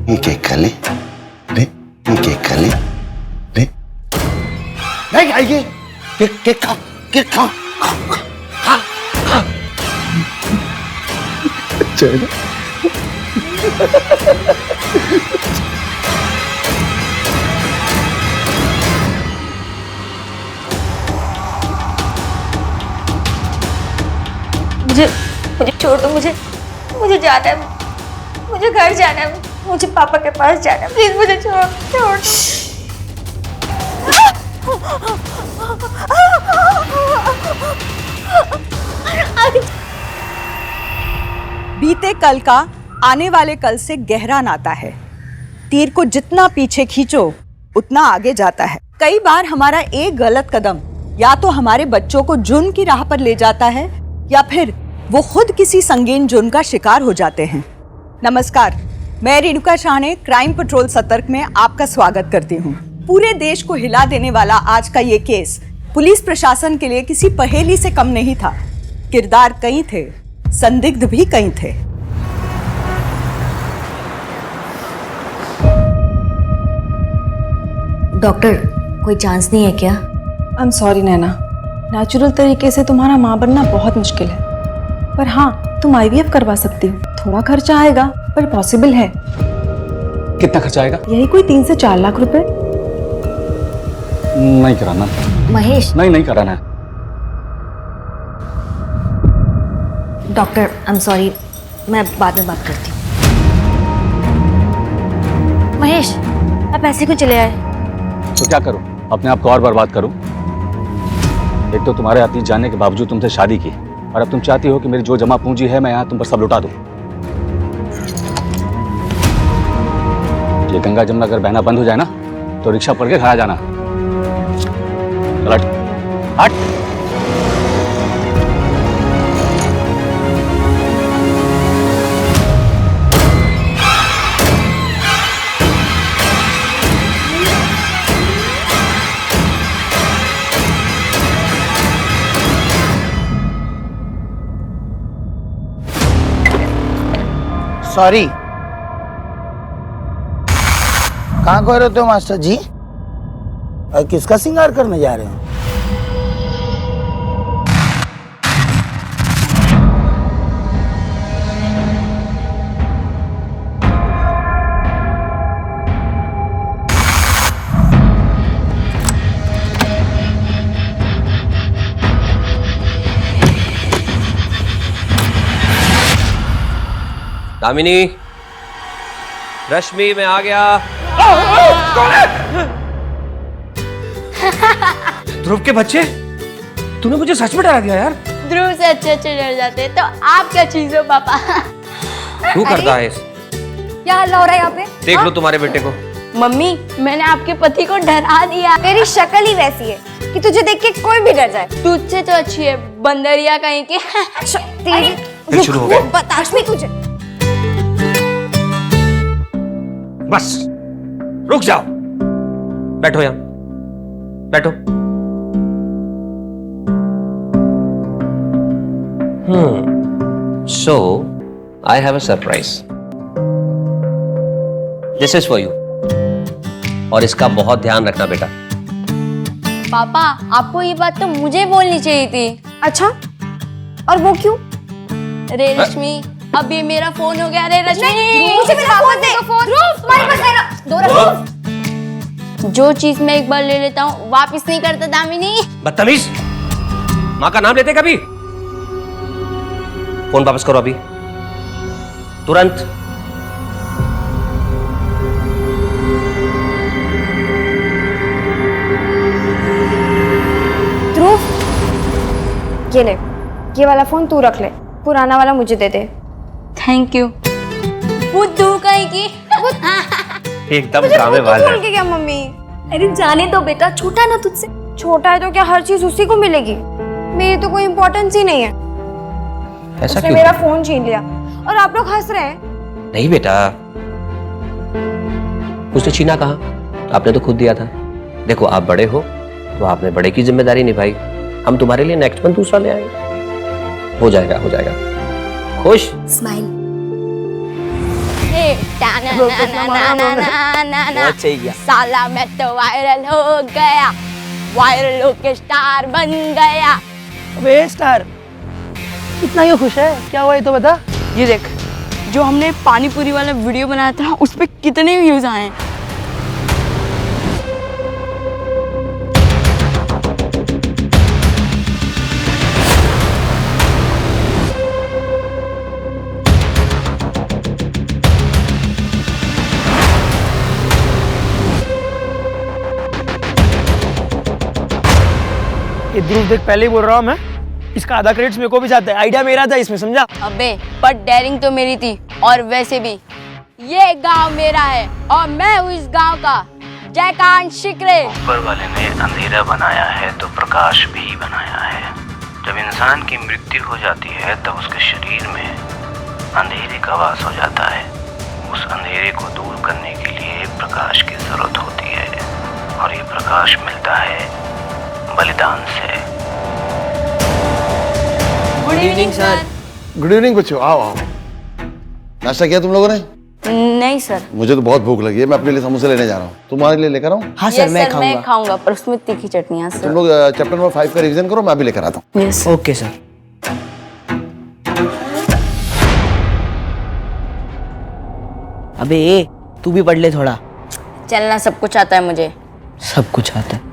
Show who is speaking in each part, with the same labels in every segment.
Speaker 1: ये केक खा ले, ले ये केक खा ले, ले नहीं खाएगी, केक खा, केक खा, खा, खा। अच्छा है ना?
Speaker 2: मुझे छोड़ दो, मुझे जाना है, मुझे घर जाना है, मुझे पापा के पास जाना है, प्लीज मुझे छोड़ दो।
Speaker 3: बीते कल का आने वाले कल से गहरा नाता है। तीर को जितना पीछे खींचो उतना आगे जाता है। कई बार हमारा एक गलत कदम या तो हमारे बच्चों को जुर्म की राह पर ले जाता है या फिर वो खुद किसी संगीन जुर्म का शिकार हो जाते हैं। नमस्कार, मैं रेणुका शाहने क्राइम पेट्रोल सतर्क में आपका स्वागत करती हूँ। पूरे देश को हिला देने वाला आज का ये केस पुलिस प्रशासन के लिए किसी पहेली से कम नहीं था। किरदार कई थे, संदिग्ध भी कई थे।
Speaker 2: डॉक्टर, कोई चांस नहीं है क्या?
Speaker 4: I am sorry Naina, natural तरीके से तुम्हारा माँ बनना बहुत मुश्किल है, पर हाँ तुम IVF करवा सकती हो। थोड़ा खर्चा आएगा पर पॉसिबल है।
Speaker 5: कितना खर्चा आएगा?
Speaker 4: यही कोई 3 से 4 लाख रुपए।
Speaker 5: नहीं कराना
Speaker 2: महेश।
Speaker 5: नहीं कराना है।
Speaker 2: डॉक्टर आई एम सॉरी, मैं बाद में बात करती हूँ। महेश, आप ऐसे क्यों चले आए?
Speaker 5: तो क्या करूं, अपने आप को और बर्बाद करूं? एक तो तुम्हारे अतीत जानने के बावजूद तुमसे शादी की, और अब तुम चाहती हो कि मेरी जो जमा पूंजी है मैं यहाँ तुम पर सब लुटा दूं। ये गंगा जमुना अगर बहना बंद हो जाए ना तो रिक्शा पकड़ के घर आ जाना। चल हट, हट।
Speaker 1: सॉरी, कहाँ गए रहते हो मास्टर जी? और किसका श्रृंगार करने जा रहे हो?
Speaker 6: दामिनी, रश्मि, मैं आ गया।
Speaker 7: ध्रुव के बच्चे, तूने मुझे सच में डरा दिया यार।
Speaker 2: ध्रुव से अच्छे डर जाते हैं तो आप क्या चीज हो पापा?
Speaker 6: क्यों करता है?
Speaker 2: क्या हल्ला हो रहा है यहाँ पे?
Speaker 6: देख लो तुम्हारे बेटे को।
Speaker 2: मम्मी, मैंने आपके पति को डरा दिया। तेरी शक्ल ही वैसी है कि तुझे देख के कोई भी डर जाए। तुझसे तो अच्छी है बंदरिया कहीं की।
Speaker 7: फिर शुरू हो गया।
Speaker 2: बता तुझे।
Speaker 7: बस रुक जाओ,
Speaker 6: बैठो यहाँ, बैठो। So I have a surprise. This is for you. और इसका बहुत ध्यान रखना बेटा।
Speaker 2: पापा, आपको ये बात तो मुझे बोलनी चाहिए थी। अच्छा, और वो क्यों? रे रश्मि, अभी मेरा फोन हो गया। रे रश्मि, मुझे मेरा फोन दे। तुम्हारे पास मेरा जो चीज मैं एक बार ले लेता हूँ वापिस नहीं करता दामिनी।
Speaker 6: बदतमीज, माँ का नाम लेते कभी? फोन वापस करो अभी, तुरंत।
Speaker 2: ध्रुव, ये ले, ये वाला फोन तू रख ले, पुराना वाला मुझे दे दे। Thank you. बुद्धू कहीं की।
Speaker 6: एकदम ड्रामेबाज है।
Speaker 2: क्या मम्मी? अरे जाने दो बेटा, छोटा है ना तुझसे। छोटा है तो क्या हर चीज उसी को मिलेगी? मेरी तो कोई इम्पोर्टेंस ही नहीं है।
Speaker 6: ऐसा
Speaker 2: उसने
Speaker 6: क्यों?
Speaker 2: मेरा फोन छीन लिया और आप लोग हंस रहे हैं।
Speaker 6: नहीं बेटा, उसने छीना कहा? आपने तो खुद दिया था। देखो, आप बड़े हो तो आपने बड़े की जिम्मेदारी निभाई। हम तुम्हारे लिए नेक्स्ट मंथ दूसरा ले आएंगे। हो जाएगा, हो जाएगा। खुश?
Speaker 2: स्माइल। हे
Speaker 6: बहुत सही किया।
Speaker 2: साला मैं तो वायरल हो गया, वायरल होके स्टार बन गया।
Speaker 7: अबे स्टार, इतना क्यों खुश है? क्या हुआ ये तो बता।
Speaker 2: ये देख, जो हमने पानी पूरी वाला वीडियो बनाया था उस पे कितने व्यूज आए हैं।
Speaker 7: ये ध्रुव देख, पहले ही बोल रहा हूँ मैं, इसका आधा क्रेडिट मेरे को भी जाता है। आइडिया मेरा था इसमें, समझा?
Speaker 2: अबे पर डेयरिंग तो मेरी थी, और वैसे भी ये गांव मेरा है और मैं हूँ इस गांव का जयकांत शिकरे।
Speaker 8: ऊपर वाले ने अंधेरा बनाया है तो प्रकाश भी बनाया है। जब इंसान की मृत्यु हो जाती है तब उसके शरीर में अंधेरे का वास हो जाता है। उस अंधेरे को दूर करने के लिए प्रकाश की जरूरत होती है, और ये प्रकाश मिलता है बलिदान से।
Speaker 2: Good evening sir.
Speaker 1: Good evening बच्चों, आओ आओ। नाश्ता किया तुम लोगों ने?
Speaker 2: नहीं सर।
Speaker 1: मुझे तो बहुत भूख लगी है, मैं अपने लिए समोसे लेने जा रहा हूँ। तुम्हारे लिए लेकर आऊँ?
Speaker 7: हाँ
Speaker 2: Yes,
Speaker 7: सर, मैं
Speaker 2: मैं खाऊंगा, पर उसमें तीखी चटनी है
Speaker 1: तुम
Speaker 2: सर।
Speaker 1: लोग चैप्टर नंबर 5 का रिवीजन करो, मैं भी लेकर आता हूँ।
Speaker 2: यस।
Speaker 7: Okay sir. अबे तू भी पढ़ ले थोड़ा।
Speaker 2: चलना सब कुछ आता है मुझे।
Speaker 7: सब कुछ आता है।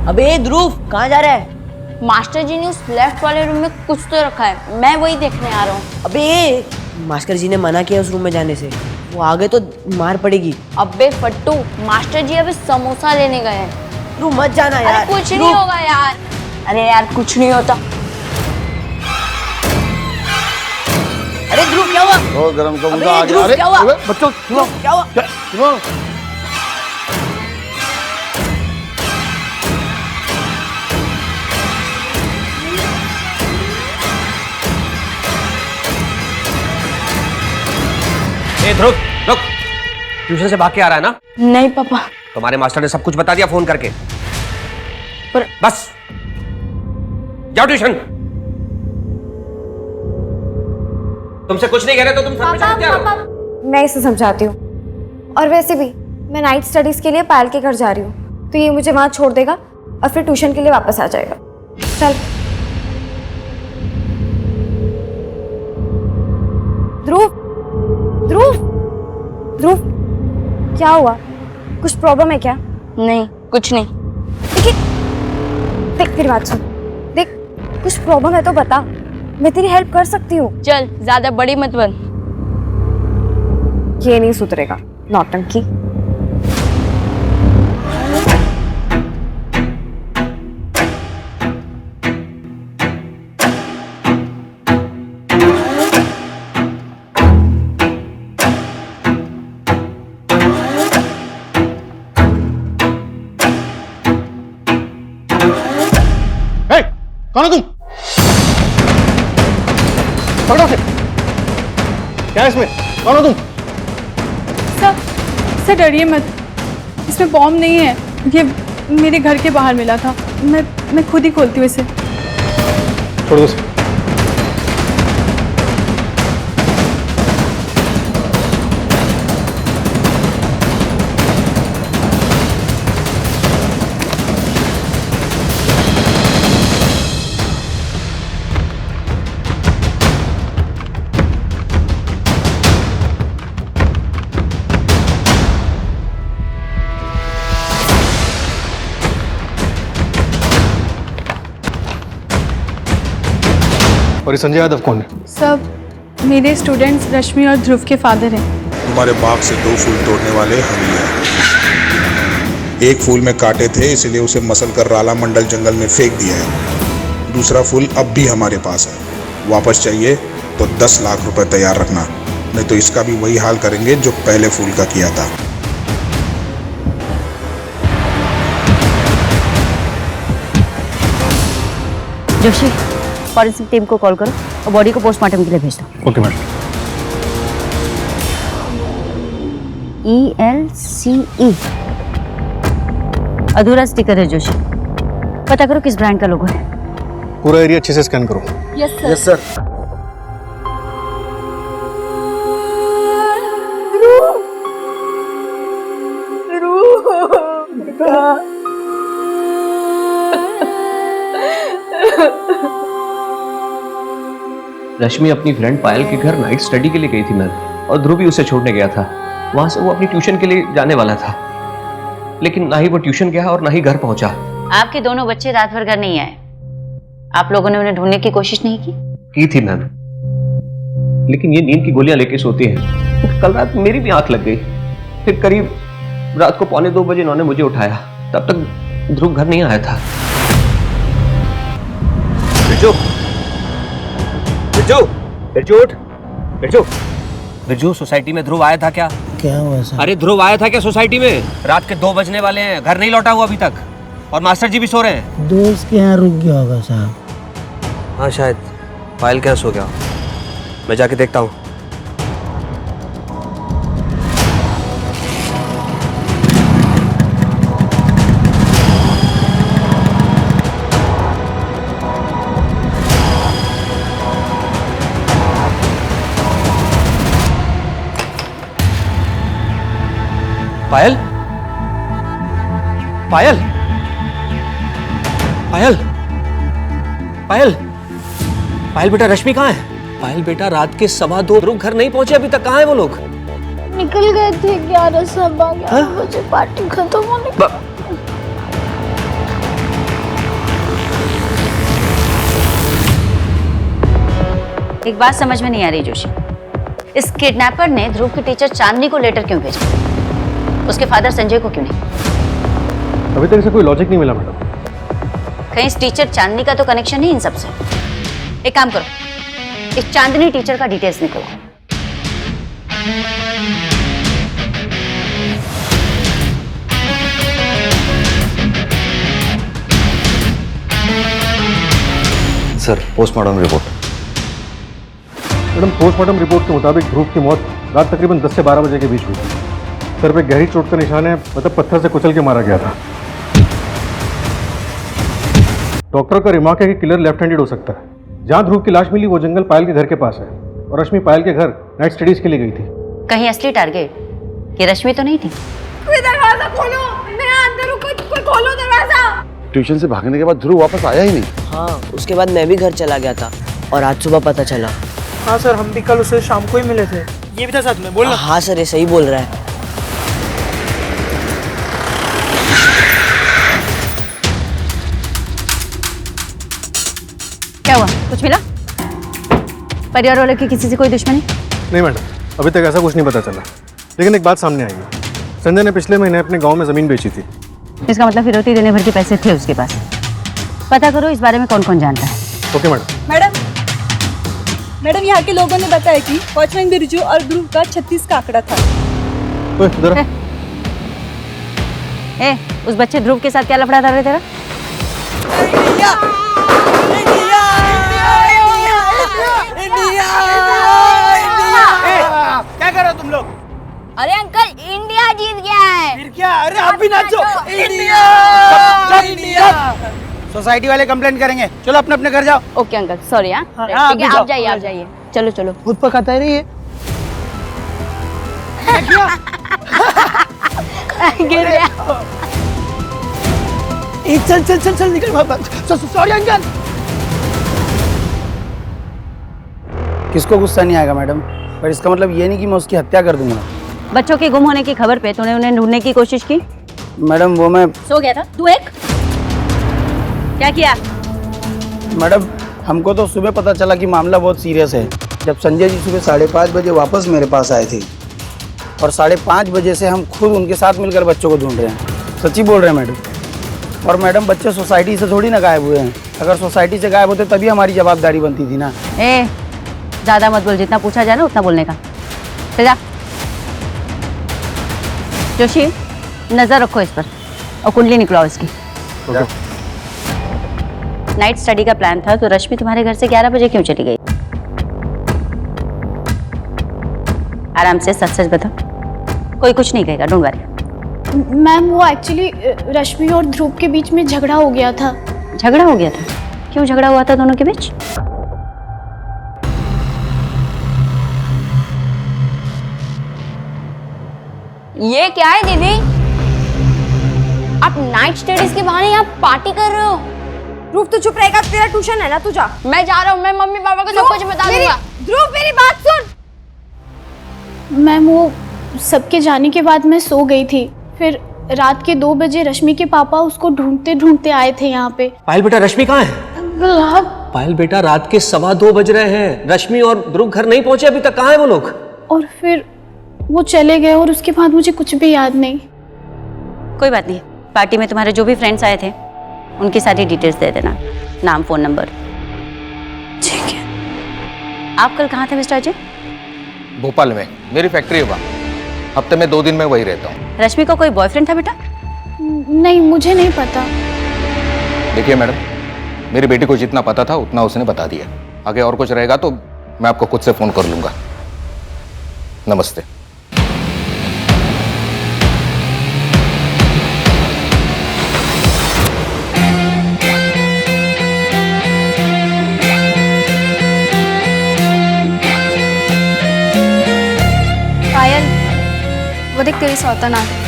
Speaker 7: अबे ध्रुव, कहाँ जा रहा है?
Speaker 2: मास्टर जी ने उस लेफ्ट वाले रूम में कुछ तो रखा है, मैं वही देखने आ रहा हूँ।
Speaker 7: अबे मास्टर जी ने मना किया उस रूम में जाने से, वो आगे तो मार पड़ेगी।
Speaker 2: अबे फट्टू, मास्टर जी अभी समोसा लेने गए हैं।
Speaker 7: तू मत जाना यार।
Speaker 2: अरे कुछ नहीं होगा यार। अरे यार कुछ नहीं होता।
Speaker 7: अरे ध्रुव क्या हुआ?
Speaker 1: तो गरम का मुद्दा
Speaker 7: अबे
Speaker 1: आ गया।
Speaker 7: ध्रुव,
Speaker 1: अरे
Speaker 7: क्या हुआ?
Speaker 1: अबे, बच्चों सुनो,
Speaker 7: क्या हुआ?
Speaker 1: सुनो।
Speaker 6: ए ध्रुव, रुक। ट्यूशन से भाग के आ रहा है ना?
Speaker 2: नहीं पापा।
Speaker 6: तुम्हारे मास्टर ने सब कुछ बता दिया फोन करके।
Speaker 2: पर
Speaker 6: बस जाओ ट्यूशन। तुमसे कुछ नहीं कह रहे तो तुम सब समझ रहे हो।
Speaker 4: मैं इसे समझाती हूँ। और वैसे भी मैं नाइट स्टडीज के लिए पायल के घर जा रही हूँ, तो ये मुझे वहाँ छोड़ देगा और फिर ट्यूशन के लिए वापस आ जाएगा। चल ध्रुव, ध्रुव, ध्रुव, क्या हुआ? कुछ प्रॉब्लम है क्या?
Speaker 2: नहीं, कुछ नहीं।
Speaker 4: देख मेरी बात सुन, देख कुछ प्रॉब्लम है तो बता, मैं तेरी हेल्प कर सकती हूँ।
Speaker 2: चल ज्यादा बड़ी मत बन।
Speaker 4: ये नहीं सुधरेगा, नौटंकी।
Speaker 1: कौन हो तुम? पकड़ो उसे। क्या है इसमें? कौन हो तुम?
Speaker 9: सर डरिए मत, इसमें बॉम्ब नहीं है, ये मेरे घर के बाहर मिला था। मैं खुद ही खोलती हूँ इसे।
Speaker 1: छोड़ दो उसे।
Speaker 10: और ये संजय यादव कौन है?
Speaker 9: सब मेरे स्टूडेंट्स रश्मि और ध्रुव के फादर हैं।
Speaker 11: तुम्हारे बाग से 2 फूल तोड़ने वाले हम ही हैं। एक फूल में कांटे थे, इसलिए उसे मसल कर राला मंडल जंगल में फेंक दिया है। दूसरा फूल अब भी हमारे पास है। वापस चाहिए तो 10 लाख रुपए तैयार रखना, नहीं तो इसका भी वही हाल करेंगे जो पहले फूल का किया था।
Speaker 12: जोशी, फॉरेंसिक टीम को कॉल करो और बॉडी को पोस्टमार्टम के लिए भेज दो।
Speaker 10: Okay madam.
Speaker 12: ELCE अधूरा स्टिकर है जोशी। पता करो किस ब्रांड का लोगो है।
Speaker 10: पूरा एरिया अच्छे से स्कैन करो।
Speaker 1: Yes sir.
Speaker 6: रश्मि अपनी फ्रेंड पायल के घर नाइट स्टडी के लिए गई थी मैम, और ध्रुव भी उसे छोड़ने गया था। वहां से वो अपनी ट्यूशन के लिए जाने वाला था, लेकिन ना ही वो ट्यूशन गया और ना ही घर पहुंचा।
Speaker 12: आपके दोनों बच्चे रात भर घर नहीं आए। आप लोगों ने उन्हें ढूंढने की कोशिश नहीं की?
Speaker 6: थी मैम, लेकिन ये नींद की गोलियां लेके सोती हैं। तो कल रात मेरी भी आंख लग गई। फिर करीब रात को 1:45 बजे इन्होंने मुझे उठाया। तब तक ध्रुव घर नहीं आया था। बिरजू, बिरजू, बिरजू उठ। बिरजू, बिरजू, सोसाइटी में ध्रुव आया था क्या?
Speaker 7: क्या हुआ सर?
Speaker 6: अरे ध्रुव आया था क्या सोसाइटी में? रात के 2 बजने वाले हैं, घर नहीं लौटा हुआ अभी तक, और मास्टर जी भी सो रहे हैं।
Speaker 7: दोस्त के यहाँ रुक गया होगा साहब।
Speaker 6: हाँ शायद पायल क्या सो गया। मैं जाके देखता हूँ। पायल, पायल, पायल, पायल, पायल बेटा, रश्मि कहाँ है? पायल बेटा, रात के 2:15 ध्रुव घर नहीं पहुंचे अभी तक। कहाँ है वो लोग?
Speaker 2: निकल गए थे 11:15 बजे पार्टी खत्म होने।
Speaker 12: एक बात समझ में नहीं आ रही जोशी, इस किडनैपर ने ध्रुव की टीचर चांदनी को लेटर क्यों भेजा? उसके फादर संजय को क्यों नहीं?
Speaker 10: अभी तक इसे कोई लॉजिक नहीं मिला मैडम।
Speaker 12: कहीं इस टीचर चांदनी का तो कनेक्शन नहीं इन सबसे? एक काम करो, इस चांदनी टीचर का डिटेल्स निकालो।
Speaker 1: Sir, postmortem report.
Speaker 10: Madam, postmortem report के मुताबिक ध्रुव की मौत रात तकरीबन 10 से 12 बजे के बीच हुई थी। सर पे गहरी चोट का निशान है, मतलब पत्थर से कुचल के मारा गया था। डॉक्टर का रिमार्क है कि किलर लेफ्ट हैंडेड हो सकता है। जहां ध्रुव की लाश मिली वो जंगल पायल के घर के पास है, और रश्मि पायल के घर नाइट स्टडीज के लिए गई थी।
Speaker 12: कहीं असली टारगेट ये रश्मि तो नहीं थी?
Speaker 2: दरवाजा खोलो, मैं अंदर हूं, कोई खोलो दरवाजा।
Speaker 1: ट्यूशन से भागने के बाद ध्रुव वापस आया ही नहीं।
Speaker 7: हाँ, उसके बाद मैं भी घर चला गया था और आज सुबह पता चला।
Speaker 13: हाँ सर, हम भी कल उसे शाम को ही मिले थे। ये भी था साथ में, बोलना।
Speaker 7: हाँ सर, ये सही बोल रहा है।
Speaker 12: क्या हुआ, कुछ मिला? परिवार वालों की किसी से कोई दुश्मनी?
Speaker 10: नहीं मैडम, अभी तक ऐसा कुछ नहीं पता चला, लेकिन एक बात सामने आई है। संजय ने पिछले महीने अपने गांव में जमीन बेची थी।
Speaker 12: इसका मतलब फिरौती देने भर के पैसे थे उसके पास। पता करो इस बारे में कौन कौन जानता है।
Speaker 10: Okay madam.
Speaker 3: मैडम, यहाँ के लोगों ने बताया कि वॉचमैन बिरजू और ध्रुव का 36 का आंकड़ा था।
Speaker 12: उस बच्चे ध्रुव के साथ क्या लफड़ा था रे तेरा?
Speaker 13: क्या कर रहे हो तुम लोग?
Speaker 2: अरे अंकल, इंडिया जीत गया है।
Speaker 13: फिर क्या? अरे आप भी नाचो। India, India. सोसाइटी वाले कंप्लेंट करेंगे। चलो अपने अपने घर जाओ।
Speaker 2: Okay uncle, sorry. हाँ ठीक है, आप जाइए, आप जाइए। चलो चलो।
Speaker 13: खुद पकाता है ये।
Speaker 2: गिर गया।
Speaker 13: चल चल चल चल निकल। Sorry uncle. किसको गुस्सा नहीं आएगा मैडम? पर इसका मतलब ये नहीं कि मैं उसकी हत्या कर दूंगा।
Speaker 12: बच्चों के गुम होने की खबर पे तूने उन्हें ढूंढने की कोशिश की?
Speaker 13: मैडम, वो मैं
Speaker 12: सो गया था। तू एक क्या किया?
Speaker 13: मैडम, हमको तो सुबह पता चला कि मामला बहुत सीरियस है। जब संजय जी सुबह 5:30 बजे वापस मेरे पास आए थे, और 5:30 बजे से हम खुद उनके साथ मिलकर बच्चों को ढूंढ रहे हैं। सच्ची बोल रहे हैं मैडम। और मैडम, बच्चे सोसाइटी से थोड़ी ना गायब हुए हैं। अगर सोसाइटी से गायब होते तभी हमारी जवाबदारी बनती थी ना।
Speaker 12: ज्यादा मत बोल, जितना पूछा जाए ना उतना बोलने का। चल जा। जोशी, नजर रखो इस पर, और कुंडली निकलाओ इसकी। नाइट स्टडी का प्लान था, तो रश्मि तुम्हारे घर से 11 बजे क्यों चली गई? आराम से सच सच बताओ। कोई कुछ नहीं कहेगा, डोंट वरी।
Speaker 9: मैम वो एक्चुअली रश्मि और ध्रुव के बीच में झगड़ा हो गया था।
Speaker 12: झगड़ा हो गया था? क्यों झगड़ा हुआ था दोनों के बीच?
Speaker 2: ये क्या है दीदी? आप नाइट स्टडीज के बहाने यहाँ पार्टी कर रहे हो?
Speaker 3: ध्रुव तो चुप रहेगा, तेरा ट्यूशन है ना, तू जा।
Speaker 2: मैं जा रहा हूँ, मैं मम्मी पापा को सब कुछ बता दूंगा।
Speaker 3: ध्रुव मेरी बात सुन।
Speaker 9: मैम वो सबके जाने के बाद मैं सो गई थी, फिर रात के 2 बजे रश्मि के पापा उसको ढूंढते ढूंढते आए थे यहाँ पे।
Speaker 6: पायल बेटा, रश्मि कहाँ है? पायल बेटा, रात के 2:15 बज रहे हैं, रश्मि और ध्रुव घर नहीं पहुंचे अभी तक, कहाँ है वो लोग?
Speaker 9: और फिर वो चले गए और उसके बाद मुझे कुछ भी याद नहीं।
Speaker 12: कोई बात नहीं, पार्टी में तुम्हारे जो भी फ्रेंड्स आए थे उनकी सारी डिटेल्स दे देना, नाम, फोन नंबर।
Speaker 9: ठीक है।
Speaker 12: आप कल कहाँ थे मिस्टर अजय?
Speaker 14: भोपाल में, मेरी फैक्ट्री है वहाँ। हफ्ते में 2 दिन मैं वही रहता हूँ।
Speaker 12: रश्मि का कोई बॉयफ्रेंड था बेटा?
Speaker 9: नहीं, मुझे नहीं पता।
Speaker 14: देखिए मैडम, मेरी बेटी को जितना पता था उतना उसने बता दिया। आगे और कुछ रहेगा तो मैं आपको खुद से फोन कर लूंगा। नमस्ते।
Speaker 2: पायल, वो देख तेरी सौतन आ गई।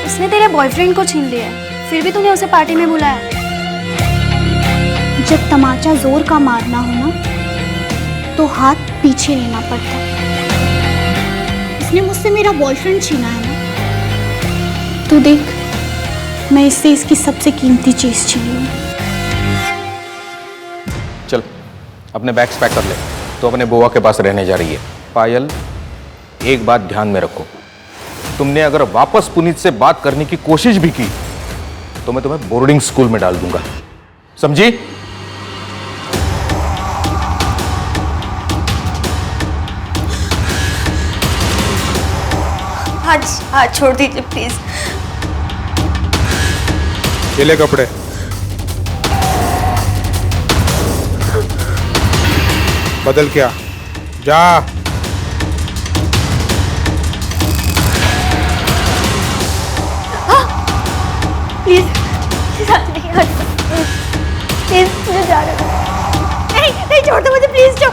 Speaker 2: उसने तेरे बॉयफ्रेंड को छीन लिया, फिर भी तूने उसे पार्टी में बुलाया।
Speaker 9: जब तमाचा जोर का मारना हो ना, तो हाथ पीछे लेना पड़ता। इसने मुझसे मेरा बॉयफ्रेंड छीना है ना, तो देख मैं इससे इसकी सबसे कीमती चीज छीनी हूँ।
Speaker 14: चल अपने बैग्स पैक कर ले, तो अपने बुआ के पास रहने जा रही है। पायल, एक बात ध्यान में रखो, तुमने अगर वापस पुनीत से बात करने की कोशिश भी की तो मैं तुम्हें बोर्डिंग स्कूल में डाल दूंगा, समझी?
Speaker 2: हाथ छोड़ दीजिए प्लीज।
Speaker 11: ये ले कपड़े। बदल क्या, जा।
Speaker 2: प्लीज प्लीज, मुझे जाने दो। नहीं नहीं, छोड़ दो मुझे प्लीज,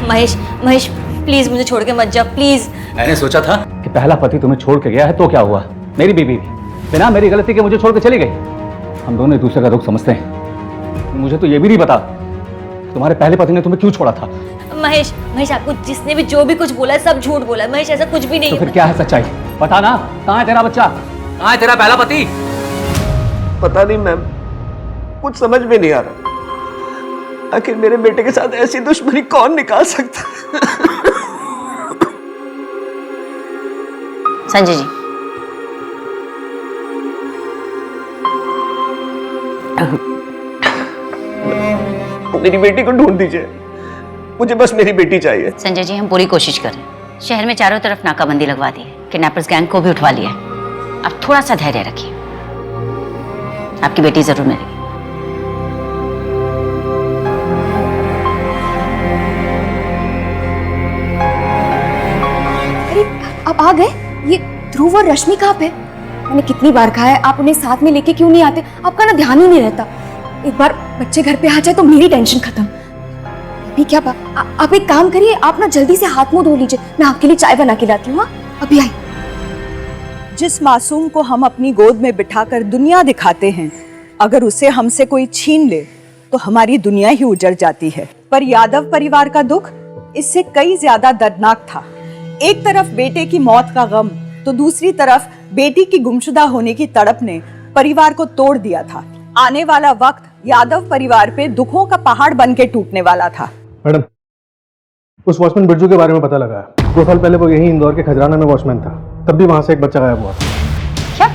Speaker 12: महेश, महेश प्लीज मुझे छोड़ के मत जा प्लीज।
Speaker 5: मैंने सोचा था कि पहला पति तुम्हें छोड़ के गया है तो क्या हुआ, मेरी बीवी भी बिना मेरी गलती के मुझे छोड़ के चली गई। हम दोनों एक दूसरे का दुख समझते हैं। मुझे तो ये भी नहीं पता तुम्हारे पहले पति ने तुम्हें क्यों छोड़ा था।
Speaker 12: महेश, महेश आपको जिसने भी जो भी कुछ बोला है सब झूठ बोला है। महेश ऐसा कुछ भी नहीं
Speaker 5: तो
Speaker 12: है।
Speaker 5: फिर क्या है सच्चाई, बता ना। कहाँ है तेरा बच्चा, कहाँ है तेरा पहला पति?
Speaker 6: पता नहीं मैम, कुछ समझ में नहीं आ रहा। आखिर मेरे बेटे के साथ ऐसी दुश्मनी कौन निकाल सकता?
Speaker 12: संजय जी,
Speaker 6: मेरी बेटी को ढूंढ दीजिए, मुझे बस मेरी बेटी चाहिए।
Speaker 12: संजय जी हम पूरी कोशिश कर रहे हैं। शहर में चारों तरफ नाकाबंदी लगवा दी है, किडनैपर्स गैंग को भी उठवा लिया है। आप थोड़ा सा धैर्य रखिए, आपकी बेटी जरूर मिलेगी।
Speaker 4: अरे आप आ गए? ये ध्रुव और रश्मि कहाँ पे? मैंने कितनी बार कहा है आप उन्हें साथ में लेके क्यों नहीं आते? आपका ना ध्यान ही नहीं रहता। एक बार बच्चे घर पे आ जाए तो मेरी टेंशन खत्म। अभी क्या आप एक काम करिए, आप ना जल्दी से हाथ मुंह धो लीजिए, मैं आपके लिए चाय बना के लाती हूँ। अभी आई।
Speaker 3: जिस मासूम को हम अपनी गोद में बिठाकर दुनिया दिखाते हैं, अगर उसे हमसे कोई छीन ले तो हमारी दुनिया ही उजड़ जाती है। पर यादव परिवार का दुख इससे कई ज्यादा दर्दनाक था। एक तरफ बेटे की मौत का गम, तो दूसरी तरफ बेटी की गुमशुदा होने की तड़प ने परिवार को तोड़ दिया था। आने वाला वक्त यादव परिवार पे दुखों का पहाड़ बन के टूटने वाला था।
Speaker 10: मैडम, उस वॉचमैन बिरजू के बारे में पता लगा है। 2 साल पहले वो यही इंदौर के खजराना में वॉचमैन था, तब भी वहां से एक बच्चा गायब हुआ था।
Speaker 12: क्या?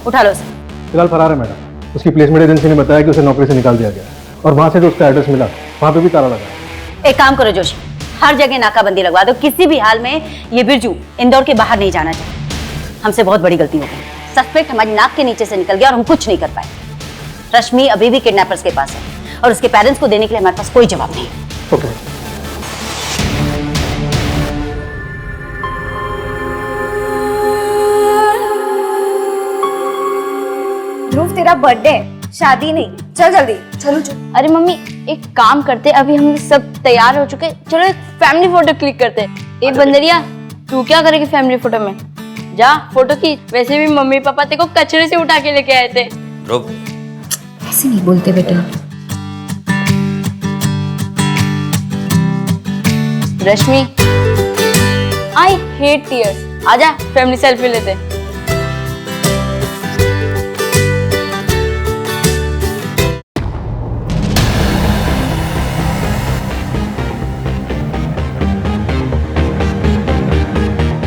Speaker 12: उठा लो उसे।
Speaker 10: फिलहाल फरार है मैडम। उसकी प्लेसमेंट एजेंसी ने बताया कि उसे नौकरी से निकाल दिया गया, और वहां से जो उसका एड्रेस मिला वहां पे भी ताला लगा है।
Speaker 12: एक काम करो जोशी, हर जगह नाकाबंदी लगवा दो। किसी भी हाल में ये बिरजू इंदौर के बाहर नहीं जाना चाहिए। हमसे बहुत बड़ी गलती हो गई। सस्पेक्ट हमारी नाक के नीचे से निकल गया और हम कुछ नहीं कर पाए। रश्मि अभी भी किडनैपर्स के पास है और उसके पेरेंट्स को देने के लिए हमारे पास कोई जवाब नहीं है।
Speaker 10: ओके।
Speaker 4: तेरा बर्थडे है, शादी नहीं। चल जल्दी, चलो चलो।
Speaker 2: अरे मम्मी एक काम करते, अभी हम सब तैयार हो चुके, चलो एक फैमिली फोटो क्लिक करते हैं। ए बंदरिया, तू क्या करेगी फैमिली फोटो में? जा फोटो खींच। वैसे भी मम्मी पापा तेरे को कचरे से उठा के लेके आए थे।
Speaker 6: रुक,
Speaker 4: ऐसे नहीं बोलते बेटा।
Speaker 2: रश्मि, आई हेट टीयर्स। आजा फैमिली सेल्फी लेते हैं।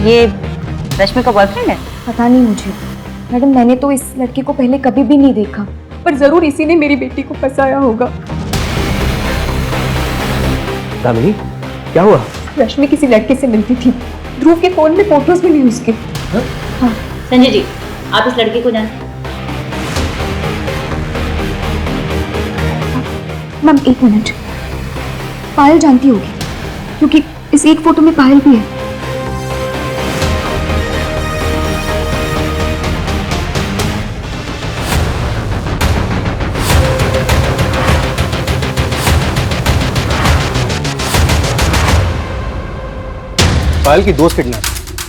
Speaker 12: ये रश्मि का बॉयफ्रेंड है?
Speaker 4: पता नहीं मुझे मैडम, मैंने तो इस लड़के को पहले कभी भी नहीं देखा, पर जरूर इसी ने मेरी बेटी को फंसाया होगा।
Speaker 6: दामिनी, क्या हुआ?
Speaker 4: रश्मि किसी लड़के से मिलती थी, ध्रुव के फोन में फोटोज भी नहीं उसके। हाँ।
Speaker 12: संजय जी, आप इस लड़के को जानते?
Speaker 4: मैम एक मिनट, पायल जानती होगी क्योंकि इस एक फोटो में पायल भी है।
Speaker 10: पायल की दोस्त किडनैप,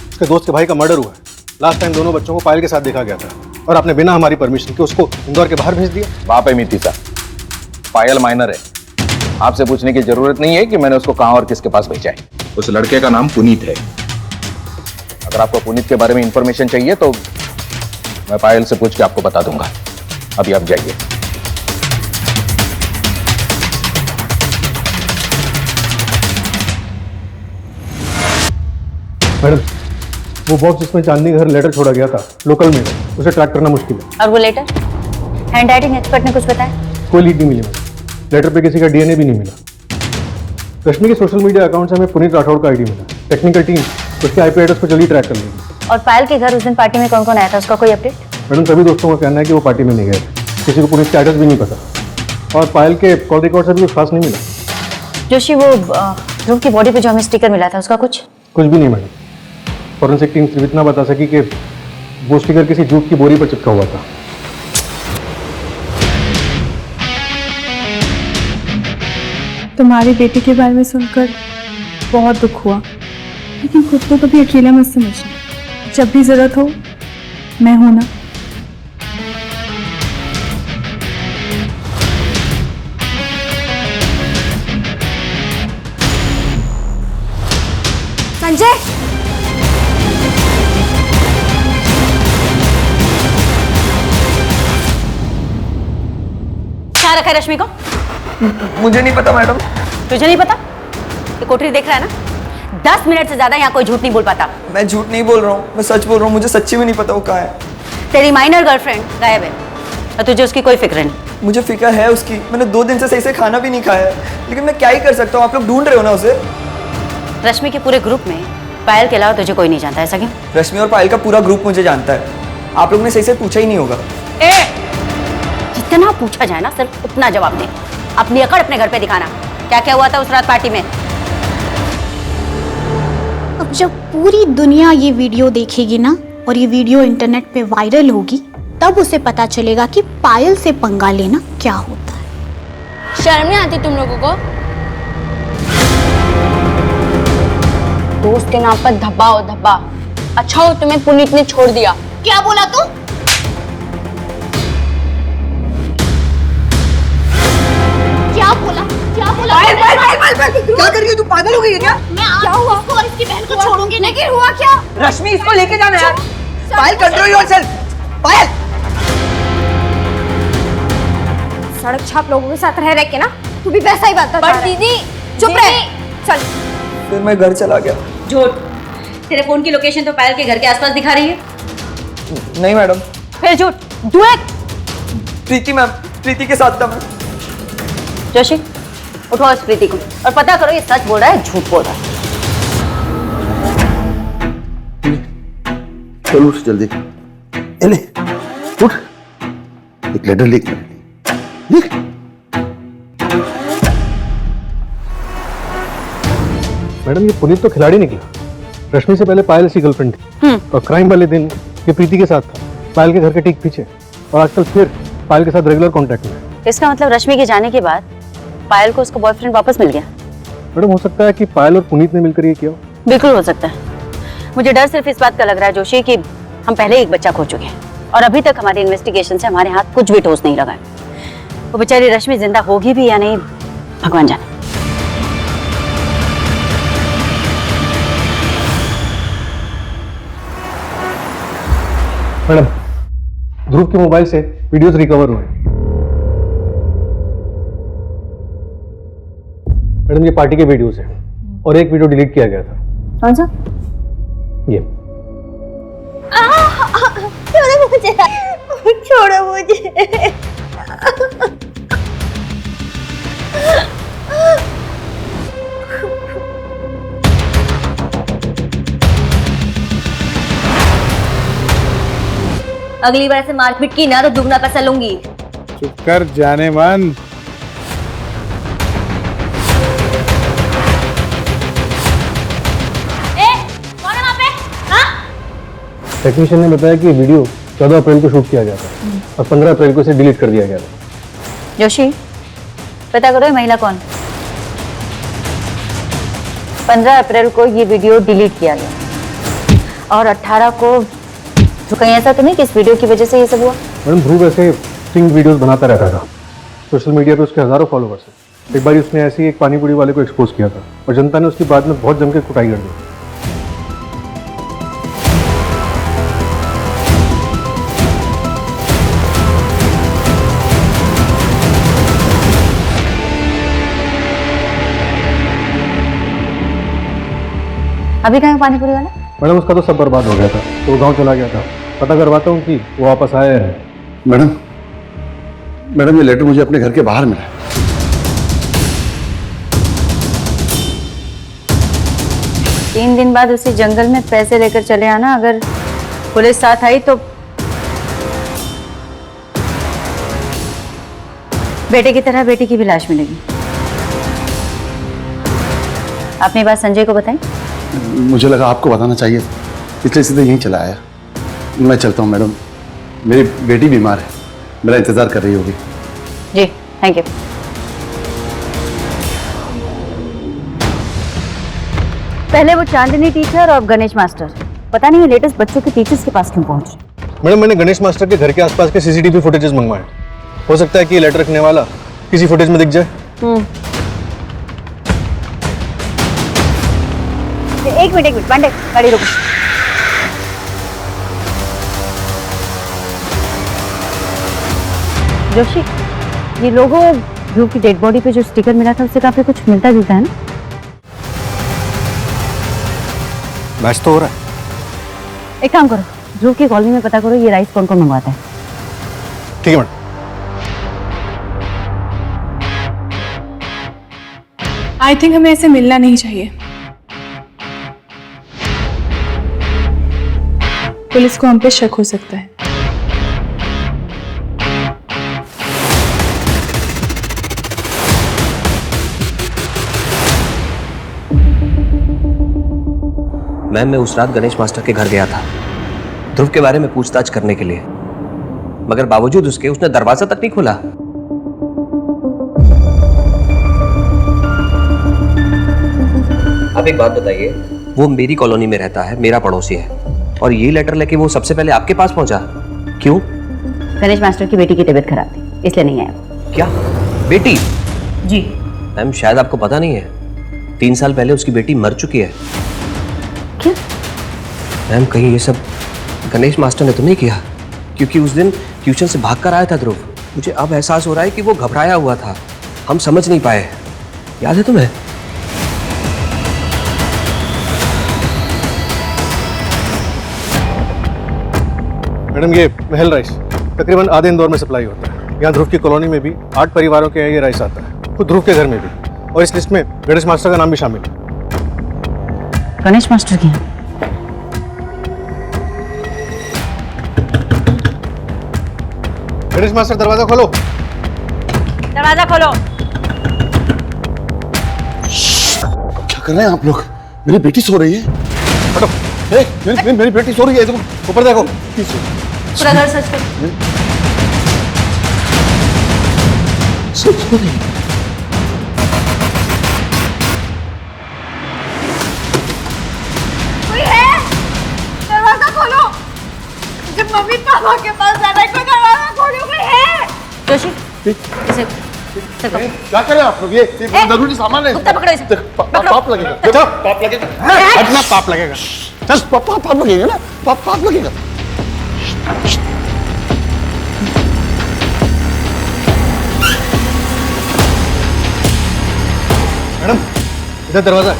Speaker 10: उसके दोस्त के भाई का मर्डर हुआ है। लास्ट टाइम दोनों बच्चों को पायल के साथ देखा गया था और आपने बिना हमारी परमिशन के उसको इंदौर के बाहर भेज दिया।
Speaker 14: वहां पे मीति साहब, पायल माइनर है, आपसे पूछने की जरूरत नहीं है कि मैंने उसको कहां और किसके पास भेजा है। उस लड़के का नाम पुनीत है। अगर आपको पुनीत के बारे में इंफॉर्मेशन चाहिए तो मैं पायल से पूछ के आपको बता दूंगा। अभी आप जाइए।
Speaker 10: मैडम, वो बॉक्स जिसमें चांदनी घर लेटर छोड़ा गया था लोकल में है, उसे ट्रैक करना मुश्किल है।
Speaker 12: और वो लेटर? हैंड राइटिंग एक्सपर्ट ने कुछ बताया?
Speaker 10: कोई लीड नहीं मिली मैडम। लेटर पे किसी का डीएनए भी नहीं मिला। रश्मि के सोशल मीडिया अकाउंट से हमें पुनीत राठौड़ का आईडी मिला। टेक्निकल टीम उसके आईपी एड्रेस को जल्दी ट्रैक कर लेगी।
Speaker 12: और पायल के घर उस दिन पार्टी में कौन कौन आया था, उसका कोई अपडेट?
Speaker 10: मैडम, सभी दोस्तों का कहना है कि वो पार्टी में नहीं गए थे। किसी को पुनीत का एड्रेस भी नहीं पता और पायल के कॉल रिकॉर्ड से भी कुछ खास नहीं मिला।
Speaker 12: जोशी, वो ध्रुव की बॉडी पे जो हमें स्टिकर मिला था उसका कुछ
Speaker 10: भी नहीं मैडम। फॉरेंसिक टीम सिर्फ इतना बता सकी कि वो स्टिकर किसी जूट की बोरी पर चिपका हुआ था।
Speaker 15: तुम्हारी बेटी के बारे में सुनकर बहुत दुख हुआ, लेकिन खुद को कभी अकेला मत समझना। जब भी जरूरत हो मैं हूं ना।
Speaker 4: संजय,
Speaker 12: क्या रखा है रश्मि को?
Speaker 13: मुझे नहीं पता मैडम।
Speaker 12: तुझे नहीं पता? ये कोठरी देख रहा है ना? 10 मिनट से ज्यादा यहाँ कोई झूठ नहीं बोल पाता।
Speaker 13: मैं झूठ नहीं बोल रहा हूँ, मैं सच बोल रहा हूँ। मुझे सच्ची में नहीं पता वो कहाँ है।
Speaker 12: तेरी माइनर गर्लफ्रेंड गायब है और तुझे उसकी कोई फिक्र नहीं।
Speaker 13: मुझे फिक्र है उसकी। मैंने 2 दिन से सही से खाना भी नहीं खाया है, लेकिन मैं क्या ही कर सकता हूँ। आप लोग ढूंढ रहे हो ना उसे।
Speaker 12: रश्मि के पूरे ग्रुप में पायल के अलावा तुझे कोई नहीं जानता, ऐसा क्यों?
Speaker 13: रश्मि और पायल का पूरा ग्रुप मुझे जानता है। आप लोग ने सही से पूछा ही नहीं होगा।
Speaker 12: जितना पूछा जाए ना सिर्फ उतना जवाब दे। अपनी अकड़ अपने घर पे दिखाना। क्या क्या हुआ था उस रात पार्टी में?
Speaker 9: अब जब पूरी दुनिया ये वीडियो देखेगी ना और ये वीडियो इंटरनेट पे वायरल होगी, तब उसे पता चलेगा कि पायल से पंगा लेना क्या होता है।
Speaker 2: शर्म नहीं आती तुम लोगों को? दोस्त के नाम पर धब्बा हो धब्बा। अच्छा हो तुम्हें पुनीत ने छोड़ दिया।
Speaker 9: क्या बोला तू? क्या बोला? क्या बोला?
Speaker 3: क्या कर रही है तू? पागल हो गई है क्या?
Speaker 9: मैं क्या हुआ? और इसकी बहन को छोड़ूंगी नहीं। हुआ क्या?
Speaker 3: रश्मि, इसको लेके जाना यार। पायल, कंट्रोल योरसेल्फ। पायल,
Speaker 4: सड़क छाप लोगों के साथ रह के ना तू भी वैसा ही बात करता है।
Speaker 2: दीदी
Speaker 4: चुप रह। चल।
Speaker 13: फिर मैं घर चला गया।
Speaker 12: झूठ। तेरे फोन की लोकेशन तो पायल के घर के आसपास दिखा रही है।
Speaker 13: नहीं मैडम।
Speaker 12: फिर झूठ। Do it.
Speaker 13: प्रीति मैम, प्रीति के साथ था मैं।
Speaker 12: जोशी, उठाओ इस प्रीति को और पता करो ये सच बोल रहा है झूठ बोल रहा है।
Speaker 1: चल उठ जल्दी। ले उठ, एक लेटर लिख। लिख।
Speaker 10: मैडम, ये पुनीत तो खिलाड़ी निकला। रश्मि से पहले पायल इसकी गर्लफ्रेंड थी और क्राइम वाले दिन ये प्रीति के साथ था, पायल के घर के ठीक पीछे। और आजकल फिर पायल के साथ रेगुलर कांटेक्ट में है।
Speaker 12: इसका मतलब रश्मि के जाने के बाद पायल को उसका बॉयफ्रेंड वापस मिल गया?
Speaker 10: मैडम हो सकता है कि पायल और पुनीत ने मिलकर ये किया हो।
Speaker 12: बिल्कुल हो सकता है। मुझे डर सिर्फ इस बात का लग रहा है जोशी कि हम पहले एक बच्चा खो चुके हैं और अभी तक हमारी इन्वेस्टिगेशन से हमारे हाथ कुछ भी ठोस नहीं लगा है। वो बेचारी रश्मि जिंदा होगी भी या नहीं, भगवान जाने।
Speaker 10: मैडम ध्रुव के मोबाइल से वीडियोस रिकवर हुए। मैडम ये पार्टी के वीडियोस हैं और एक वीडियो डिलीट किया गया था।
Speaker 12: कौन सा?
Speaker 10: ये
Speaker 2: छोड़ो मुझे, छोड़ो मुझे। अगली बार से मारपीट की ना तो दुगना पैसा लूंगी।
Speaker 16: चुप कर जाने मन।
Speaker 10: टेक्नीशियन ने बताया कि वीडियो 14 अप्रैल को शूट किया गया था और 15 अप्रैल को इसे डिलीट कर दिया गया था।
Speaker 12: जोशी पता करो ये महिला कौन? 15 अप्रैल को ये वीडियो डिलीट किया गया और 18 को तो कहीं ऐसा तो नहीं कि इस वीडियो की वजह से ये सब हुआ?
Speaker 10: मैडम ध्रुव ऐसे स्टिंग वीडियोस बनाता रहता था। सोशल मीडिया पे उसके हजारों फॉलोवर्स हैं। एक बार उसने ऐसे ही एक पानी पूरी वाले को एक्सपोज किया था और जनता ने उसकी बाद में बहुत जम के कुटाई कर दी।
Speaker 12: अभी कहाँ है पानीपुरी वाला?
Speaker 10: मैडम उसका तो सब बर्बाद हो गया था, तो वो गांव चला गया था। पता करवाता हूँ कि वो वापस आया है।
Speaker 1: मैडम ये लेटर मुझे अपने घर के बाहर मिला।
Speaker 12: 3 दिन बाद उसी जंगल में पैसे लेकर चले आना। अगर पुलिस साथ आई तो बेटे की तरह बेटी की भी लाश मिलेगी। आपने बात संजय को बताई?
Speaker 1: मुझे लगा आपको बताना चाहिए, इसलिए सीधे यहीं चला आया। मैं चलता हूँ मैडम, मेरी बेटी बीमार है, मेरा इंतजार कर रही होगी।
Speaker 12: जी थैंक यू। पहले वो चांदनी टीचर और गणेश मास्टर, पता नहीं लेटेस्ट बच्चों के टीचर्स के पास क्यों पहुंच रहे।
Speaker 10: मैडम मैंने गणेश मास्टर के घर के आसपास के सीसीटीवी फुटेजेस मंगवाए। हो सकता है कि ये लेटर रखने वाला किसी फुटेज में दिख जाए।
Speaker 12: एक मिनट पांडे, गाड़ी रोको। जोशी ये लोगों ध्रुव की डेड बॉडी पे जो स्टिकर मिला था उससे काफी कुछ मिलता जुलता है ना?
Speaker 10: मैच तो हो रहा है।
Speaker 12: एक काम करो, ध्रुव की कॉलोनी में पता करो ये राइस कौन कौन मंगवाता है।
Speaker 10: ठीक है मैडम।
Speaker 15: आई थिंक हमें ऐसे मिलना नहीं चाहिए। पुलिस को हम पे शक हो सकता है।
Speaker 6: मैम मैं उस रात गणेश मास्टर के घर गया था ध्रुव के बारे में पूछताछ करने के लिए, मगर बावजूद उसके उसने दरवाजा तक नहीं खोला। आप एक बात बताइए, वो मेरी कॉलोनी में रहता है, मेरा पड़ोसी है, और ये लेटर लेके वो सबसे पहले आपके पास पहुंचा, क्यों?
Speaker 12: गणेश मास्टर की बेटी की तबीयत खराब थी इसलिए नहीं आया।
Speaker 6: क्या बेटी?
Speaker 12: जी
Speaker 6: मैम शायद आपको पता नहीं है, 3 साल पहले उसकी बेटी मर चुकी है।
Speaker 12: क्या?
Speaker 6: मैम कहीं ये सब गणेश मास्टर ने तो नहीं किया? क्योंकि उस दिन ट्यूशन से भागकर आया था ध्रुव। मुझे अब एहसास हो रहा है कि वो घबराया हुआ था, हम समझ नहीं पाए। याद है तुम्हें?
Speaker 10: मैडम ये महल राइस तकरीबन आधे इंदौर में सप्लाई होता है। यहाँ ध्रुव की कॉलोनी में भी 8 परिवारों के यहाँ ये राइस आता है, खुद ध्रुव के घर में भी, और इस लिस्ट में गणेश मास्टर का नाम भी शामिल है।
Speaker 12: गणेश मास्टर की?
Speaker 10: गणेश मास्टर दरवाजा खोलो।
Speaker 12: दरवाजा खोलो।
Speaker 1: क्या कर रहे हैं आप लोग? मेरी बेटी सो रही है। हटो। मेरी बेटी सो रही है, ऊपर देखो।
Speaker 12: पूरा घर सर्च करो।
Speaker 2: कोई है? दरवाजा खोलो। मुझे मम्मी पापा के पास जाना है, कोई दरवाजा खोलो, कोई है?
Speaker 12: जोशी इसे
Speaker 1: क्या करें आप लोग? ये जरूरी सामान है।
Speaker 12: कुत्ता पकड़ो इसे।
Speaker 1: पाप लगेगा। चल, पाप लगेगा। हटना, पाप लगेगा। चल, पाप लगेगा ना, पाप लगेगा। मैडम, इधर दरवाजा है।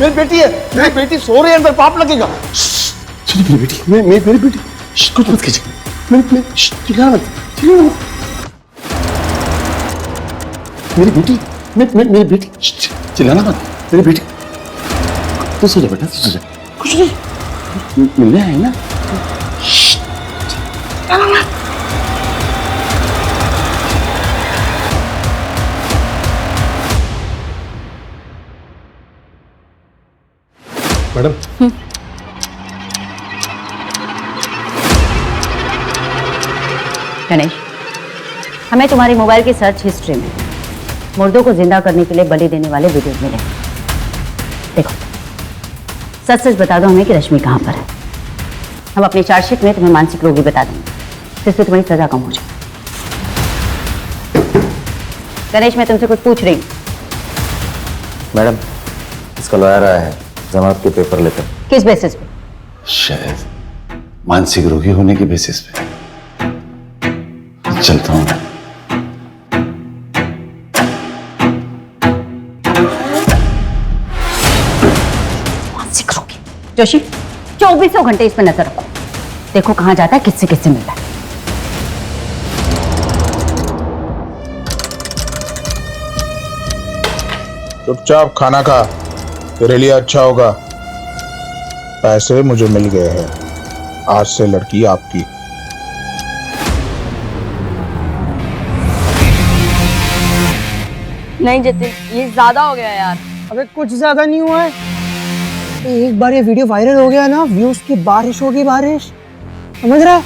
Speaker 1: मेरी बेटी है, मेरी बेटी सो रही है अंदर, पाप लगेगा। चलिए मेरी बेटी, मेरी बेटी, कुछ मत कीजिए। चिल्लाना मत, चिल्लाना मत। मेरी बेटी, मेरी बेटी, चिल्लाना मत। मेरी बेटी, तू सो जा बेटा, तू सो जा। कुछ नहीं, मिलने आए ना। चिल्लाना मत। मैडम,
Speaker 12: गणेश, हमें तुम्हारी मोबाइल की सर्च हिस्ट्री में मुर्दों को जिंदा करने के लिए बलि देने वाले वीडियोज मिले। देखो, सच सच बता दो हमें कि रश्मि कहाँ पर है। हम अपनी चार्जशीट में तुम्हें मानसिक रोगी बता देंगे, जिससे तुम्हारी सजा कम हो जाए। गणेश, मैं तुमसे कुछ पूछ रही हूँ।
Speaker 17: मैडम, इसका लॉयर आया है जमानत के पेपर लेकर।
Speaker 12: किस बेसिस पे?
Speaker 1: शायद मानसिक रोगी होने के बेसिस पे। चलता हूँ।
Speaker 12: मानसिक रोगी। जोशी, 24 घंटे इस पर नजर रखो। देखो कहाँ जाता है, किससे किससे मिलता है।
Speaker 11: चुपचाप खाना खा, तेरे लिए अच्छा होगा। पैसे मुझे मिल गए हैं, आज से लड़की आपकी।
Speaker 2: नहीं जतिन, ये ज्यादा हो गया यार।
Speaker 7: अबे कुछ ज्यादा नहीं हुआ है। एक बार ये वीडियो वायरल हो गया ना, व्यूज की बारिश होगी, बारिश, समझ रहा है?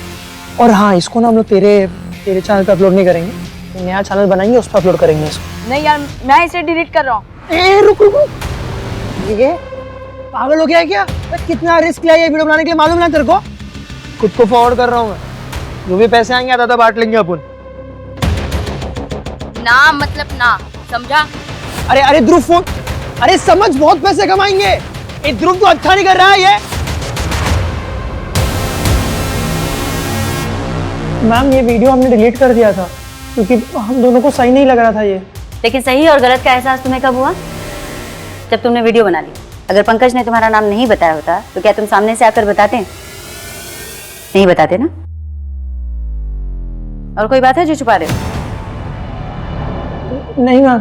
Speaker 7: और हाँ, इसको ना हम लोग तेरे चैनल पे अपलोड नहीं करेंगे, नया चैनल बनाएंगे, उस पर अपलोड करेंगे इसको।
Speaker 2: नहीं यार, मैं इसे डिलीट कर रहा हूँ।
Speaker 7: रुक, ये पागल हो गया है क्या? कितना रिस्क लिया ये वीडियो बनाने के लिए, मालूम ना तेरे को? खुद को फॉरवर्ड कर रहा हूँ मैं, जो भी पैसे आएंगे आधा बांट लेंगे अपन।
Speaker 2: ना मतलब ना, समझा?
Speaker 7: अरे ध्रुव फोन, अरे समझ, बहुत पैसे कमाएंगे। ये ध्रुव तो अच्छा नहीं कर रहा है ये। मैम, ये वीडियो हमने डिलीट कर दिया था क्योंकि हम दोनों को सही नहीं लग रहा था ये।
Speaker 12: लेकिन सही और गलत का एहसास तुम्हें कब हुआ? जब तुमने वीडियो बना ली। अगर पंकज ने तुम्हारा नाम नहीं बताया होता तो क्या तुम सामने से आकर बताते? नहीं बताते ना? और कोई बात है जो छुपा रहे हो?
Speaker 7: नहीं मैम।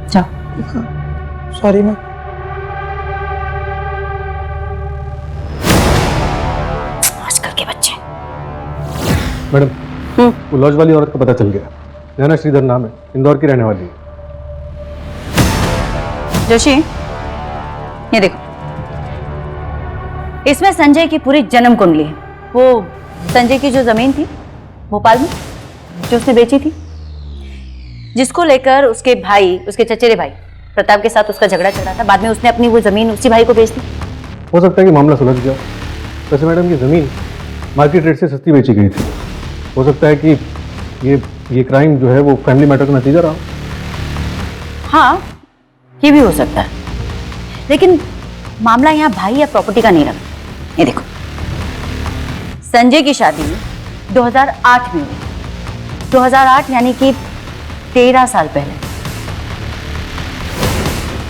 Speaker 12: जाओ।
Speaker 7: Sorry ma'am.
Speaker 12: आजकल के बच्चे।
Speaker 10: मैडम, वो लॉज वाली औरत का पता चल गया। नैना श्रीधर नाम है, इंदौर की रहने वाली है।
Speaker 12: जोशी, ये देखो, इसमें संजय की पूरी जन्म कुंडली है। वो संजय की जो जमीन थी भोपाल में, जो उसने बेची थी, जिसको लेकर उसके भाई, उसके चचेरे भाई प्रताप के साथ उसका झगड़ा चल रहा था। बाद में उसने अपनी वो जमीन उसी भाई को बेच दी।
Speaker 10: हो सकता है कि मामला सुलझ गया। वैसे मैडम, ये जमीन मार्केट रेट से सस्ती बेची गई थी। हो सकता है कि ये क्राइम जो है वो फैमिली मैटर का नतीजा रहा।
Speaker 12: हाँ, ये भी हो सकता है, लेकिन मामला यहाँ भाई या प्रॉपर्टी का नहीं रहा। ये देखो, संजय की शादी 2008 में हुई। 2008 यानी कि 13 साल पहले।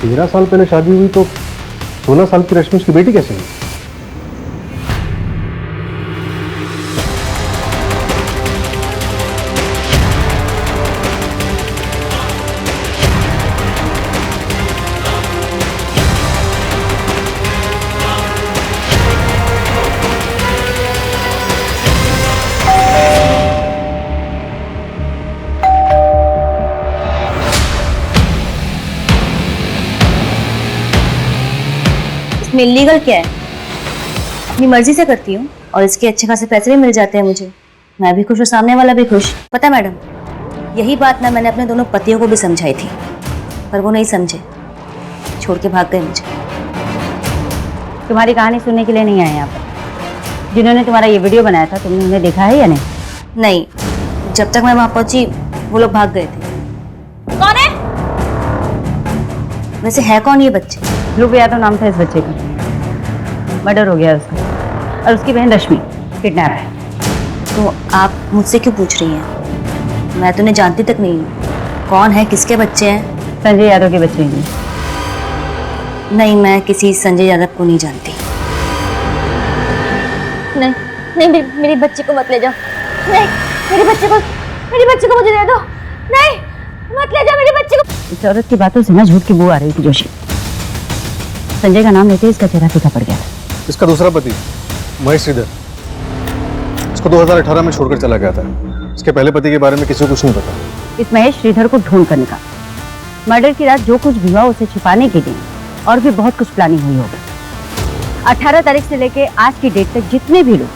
Speaker 10: 13 साल पहले शादी हुई तो 16 साल की रश्मि उसकी बेटी कैसे हुई?
Speaker 4: इसमें इलीगल क्या है? अपनी मर्जी से करती हूँ और इसके अच्छे खासे पैसे भी मिल जाते हैं मुझे। मैं भी खुश हूँ, सामने वाला भी खुश। पता है मैडम,
Speaker 12: यही बात ना मैंने अपने दोनों पतियों को भी समझाई थी, पर वो नहीं समझे, छोड़ के भाग गए मुझे। तुम्हारी कहानी सुनने के लिए नहीं आए यहाँ पर। जिन्होंने तुम्हारा ये वीडियो बनाया था, तुमने उन्हें देखा है या नहीं? नहीं, जब तक मैं वहां पहुंची वो लोग भाग गए थे। कौन है? वैसे है कौन ये बच्चे? ध्रुव यादव नाम था इस बच्चे का। मर्डर हो गया उसका, और उसकी बहन रश्मि किडनैप है। तो आप मुझसे क्यों पूछ रही हैं? मैं तो उन्हें जानती तक नहीं हूँ। कौन है, किसके बच्चे हैं? संजय यादव के बच्चे हैं। नहीं, मैं किसी संजय यादव को नहीं जानती।
Speaker 2: नहीं नहीं, मेरी बच्ची को मत ले जाओ। नहीं, मेरे बच्चे को मुझे दे दो। नहीं, मत ले जाओ मेरी बच्ची को।
Speaker 12: इस औरत की बातों से ना झूठ की बू आ रही थी जोशी। संजय का नाम लेते ही इसका चेहरा फीका पड़ गया।
Speaker 10: इसका दूसरा पति महेश श्रीधर, इसको 2018 में छोड़कर चला गया था। इसके पहले पति के बारे में किसी को कुछ नहीं पता।
Speaker 12: इस महेश श्रीधर को ढूंढ कर निकाल। मर्डर की रात जो कुछ भी हुआ उसे छिपाने के लिए और भी बहुत कुछ प्लानिंग हुई होगी। 18 तारीख से लेके आज की डेट तक जितने भी लोग,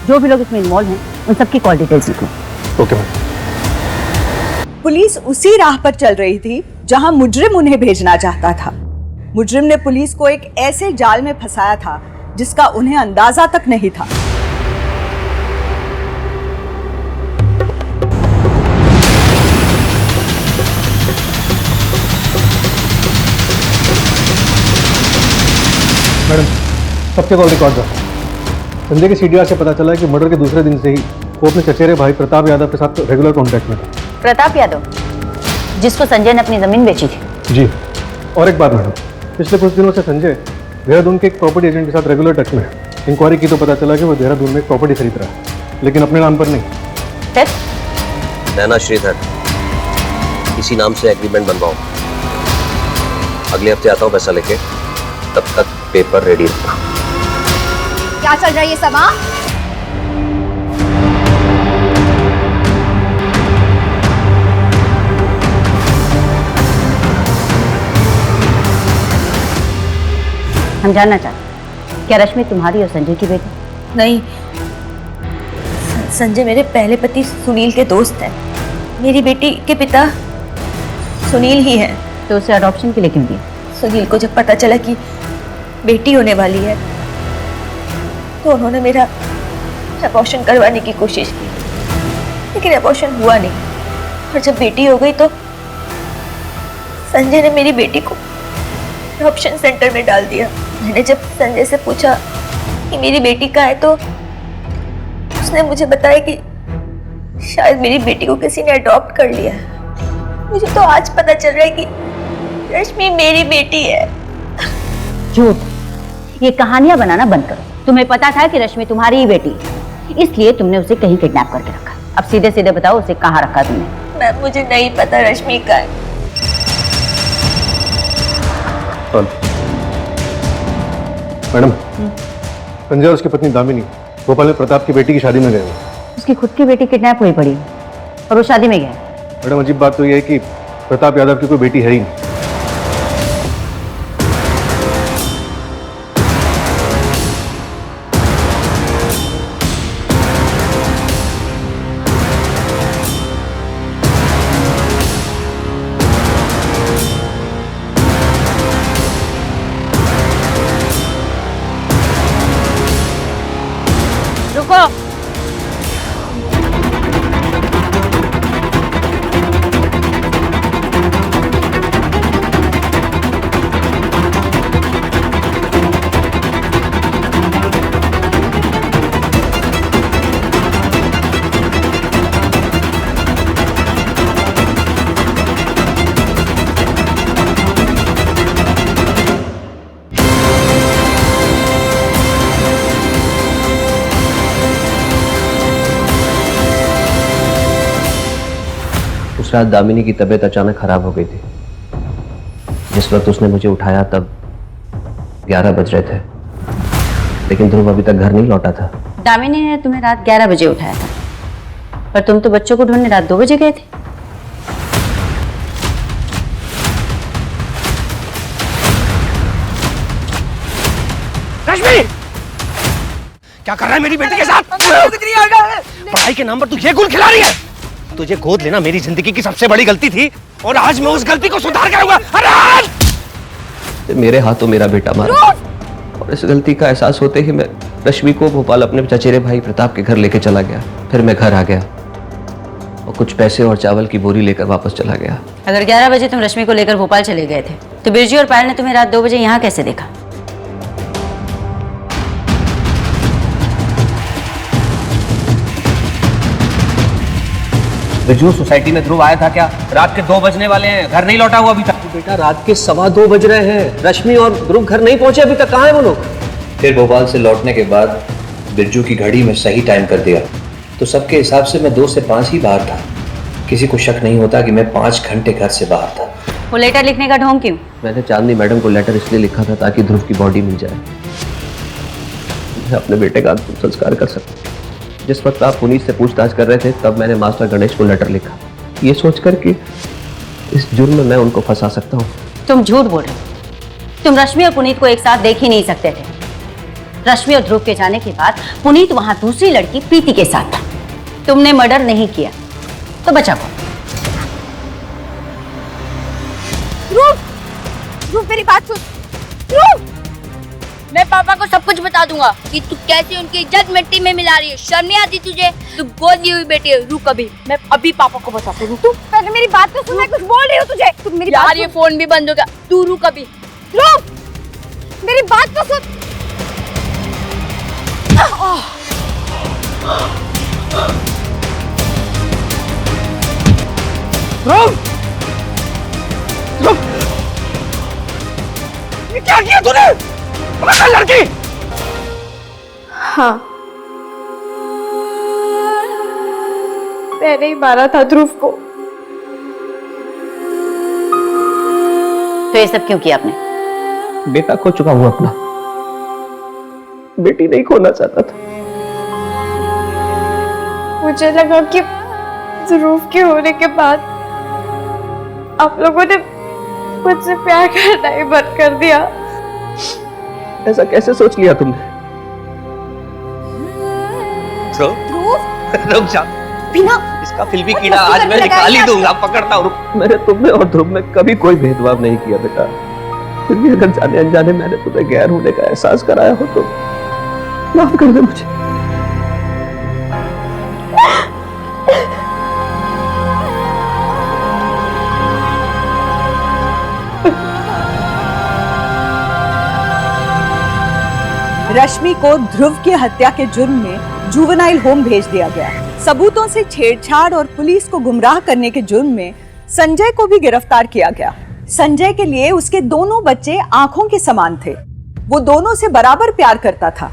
Speaker 12: जो भी लोग इसमें इन्वॉल्व हैं, उन सबकी कॉल डिटेल्स लिखो।
Speaker 10: Okay ma'am.
Speaker 3: पुलिस उसी राह पर चल रही थी जहां मुजरिम उन्हें भेजना चाहता था। मुजरिम ने पुलिस को एक ऐसे जाल में फंसाया था जिसका उन्हें अंदाजा तक नहीं था।
Speaker 10: मैडम, सबके कॉल रिकॉर्ड रहा। संजय के सीडीआर से पता चला है कि मर्डर के दूसरे दिन से ही वो अपने चचेरे भाई प्रताप यादव के साथ रेगुलर कांटेक्ट में था।
Speaker 12: प्रताप यादव, जिसको संजय ने अपनी जमीन बेची थी?
Speaker 10: जी। और एक बात मैडम, पिछले कुछ दिनों से संजय देहरादून के एक प्रॉपर्टी एजेंट के साथ रेगुलर टच में है। इंक्वायरी की तो पता चला कि वो देहरादून में एक प्रॉपर्टी खरीद रहा है, लेकिन अपने नाम पर नहीं।
Speaker 12: फिर?
Speaker 6: नैना श्रीधर, इसी नाम से एग्रीमेंट बनवाओ। अगले हफ्ते आता हूँ पैसा लेके, तब तक पेपर रेडी रखना।
Speaker 4: क्या चल रहा है ये सब?
Speaker 12: हम जानना चाहते हैं, क्या रश्मि तुम्हारी और संजय की बेटी?
Speaker 2: नहीं, संजय मेरे पहले पति सुनील के दोस्त हैं। मेरी बेटी के पिता सुनील ही हैं।
Speaker 12: तो उसे अडॉप्शन के लिए क्यों दिया?
Speaker 2: सुनील को जब पता चला कि बेटी होने वाली है तो उन्होंने मेरा अबॉर्शन करवाने की कोशिश की, लेकिन अबॉर्शन हुआ नहीं। और जब बेटी हो गई तो संजय ने मेरी बेटी को अडॉप्शन सेंटर में डाल दिया। मैंने जब संजय से पूछा कि मेरी बेटी कहाँ है तो उसने मुझे बताया कि शायद मेरी बेटी को किसी ने अडॉप्ट कर लिया है। मुझे तो आज पता चल रहा है कि रश्मि मेरी बेटी है।
Speaker 12: झूठ, ये कहानियां बनाना बंद करो। तुम्हें पता था कि रश्मि तुम्हारी ही बेटी है, इसलिए तुमने उसे कहीं किडनैप करके रखा। अब सीधे सीधे बताओ, उसे कहाँ रखा तुमने?
Speaker 2: मैम, मुझे नहीं पता रश्मि का है।
Speaker 10: मैडम, संजय और उसकी पत्नी दामिनी भोपाल में प्रताप की बेटी की शादी में गए हुए।
Speaker 12: उसकी खुद की बेटी किडनैप हुई पड़ी और वो शादी में गया।
Speaker 10: मैडम, अजीब बात तो यह है कि प्रताप यादव की कोई बेटी है ही नहीं।
Speaker 12: रुको।
Speaker 6: उस रात दामिनी की तबीयत अचानक खराब हो गई थी। जिस वक्त उसने मुझे उठाया तब 11 बज रहे थे, लेकिन ध्रुव अभी तक घर नहीं लौटा था।
Speaker 12: दामिनी ने तुम्हें रात 11 बजे उठाया था, पर तुम तो बच्चों को ढूंढने रात 2 बजे गए थे।
Speaker 1: रश्मि, क्या कर रहा है मेरी बेटी के साथ? पढ़ाई के नाम पर तू ये गुल खिला रही है?
Speaker 6: तुझे गोद लेना मेरी जिंदगी की सबसे बड़ी गलती थी और आज मैं उस गलती को सुधार करूंगा। मेरे हाथों मेरा बेटा मारा और इस गलती का एहसास होते ही मैं रश्मि को भोपाल अपने चचेरे भाई प्रताप के घर लेके चला गया। फिर मैं घर आ गया और कुछ पैसे और चावल की बोरी लेकर वापस चला गया।
Speaker 12: अगर 11 बजे तुम रश्मि को लेकर भोपाल चले गए थे तो बिरजू और पायल ने तुम्हें रात 2 बजे यहाँ कैसे देखा?
Speaker 6: बिरजू, सोसाइटी में ध्रुव आया था क्या? रात के 2 बजने वाले हैं, घर नहीं लौटा हुआ अभी तक। बेटा, रात के 2:15 बज रहे हैं। रश्मि और ध्रुव घर नहीं पहुंचे अभी तक। कहाँ है वो लोग?
Speaker 17: फिर भोपाल से लौटने के बाद बिरजू की घड़ी में सही टाइम कर दिया तो सबके हिसाब से मैं 2 से 5 ही बाहर था। किसी को शक नहीं होता कि मैं 5 घंटे घर से बाहर था।
Speaker 12: वो लेटर लिखने का ढोंग क्यों?
Speaker 17: मैंने चांदनी मैडम को लेटर इसलिए लिखा था ताकि ध्रुव की बॉडी मिल जाए, मैं अपने बेटे का अंतिम संस्कार कर सकूं। जिस वक्त आप पुनीत से पूछताछ कर रहे थे तब मैंने मास्टर गणेश को लेटर लिखा, ये सोचकर कि इस जुर्म में मैं उनको फंसा सकता हूँ।
Speaker 12: तुम झूठ बोल रहे हो। तुम रश्मि और पुनीत को एक साथ देख ही नहीं सकते थे। रश्मि और ध्रुव के जाने के बाद पुनीत वहां दूसरी लड़की प्रीति के साथ था। तुमने मर्डर नहीं किया तो बचा कौन?
Speaker 2: ध्रुव, मेरी बात सुन। ध्रुव, मैं पापा को सब कुछ बता दूंगा कि तू कैसे उनकी इज्जत मिट्टी में मिला रही है। शर्म नहीं आती तुझे? तू गोद ली हुई बेटी है। रुक अभी, मैं अभी पापा को बताती हूँ। तू पहले मेरी बात तो सुन, मैं कुछ बोल रही हूँ तुझे। तू मेरी यार, ये फोन भी बंद हो गया। तू रुक अभी। ध्रुव, मेरी बात तो सुन।
Speaker 6: ध्रुव, ध्रुव, ये क्या किया तूने? लड़की।
Speaker 15: हाँ, मैंने ही मारा था ध्रुव को।
Speaker 12: तो ये सब क्यों किया आपने?
Speaker 6: बेटा खो चुका हूं अपना, बेटी नहीं खोना चाहता था।
Speaker 15: मुझे लगा कि ध्रुव के होने के बाद आप लोगों ने मुझसे प्यार करना ही बंद कर दिया।
Speaker 6: ऐसा कैसे सोच लिया तुमने? रुक जा
Speaker 4: बिना
Speaker 6: इसका फिल्मी कीड़ा आज मैं निकाल ही दूंगा, पकड़ता हूँ। मैंने तुमने और ध्रुव में कभी कोई भेदभाव नहीं किया बेटा। फिर भी अगर जाने अनजाने मैंने तुम्हें गैर होने का एहसास कराया हो तो माफ कर दे मुझे।
Speaker 3: रश्मि को ध्रुव की हत्या के जुर्म में जुवेनाइल होम भेज दिया गया। सबूतों से छेड़छाड़ और पुलिस को गुमराह करने के जुर्म में संजय को भी गिरफ्तार किया गया। संजय के लिए उसके दोनों बच्चे आंखों के समान थे। वो दोनों से बराबर प्यार करता था,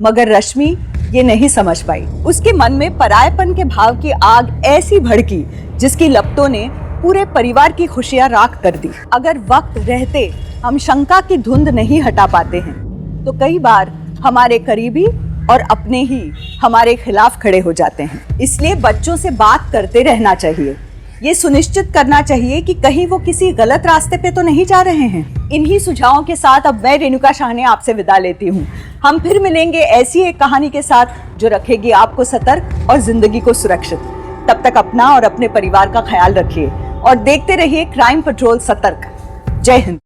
Speaker 3: मगर रश्मि ये नहीं समझ पाई। उसके मन में परायपन के भाव की आग ऐसी भड़की जिसकी लपटों ने पूरे परिवार की खुशियां राख कर दी। अगर वक्त रहते हम शंका की धुंध नहीं हटा पाते हैं तो कई बार हमारे करीबी और अपने ही हमारे खिलाफ खड़े हो जाते हैं। इसलिए बच्चों से बात करते रहना चाहिए। ये सुनिश्चित करना चाहिए कि कहीं वो किसी गलत रास्ते पे तो नहीं जा रहे हैं। इन्हीं सुझावों के साथ अब मैं रेणुका शाहने आपसे विदा लेती हूँ। हम फिर मिलेंगे ऐसी एक कहानी के साथ जो रखेगी आपको सतर्क और जिंदगी को सुरक्षित। तब तक अपना और अपने परिवार का ख्याल रखिए और देखते रहिए क्राइम पेट्रोल सतर्क। जय हिंद।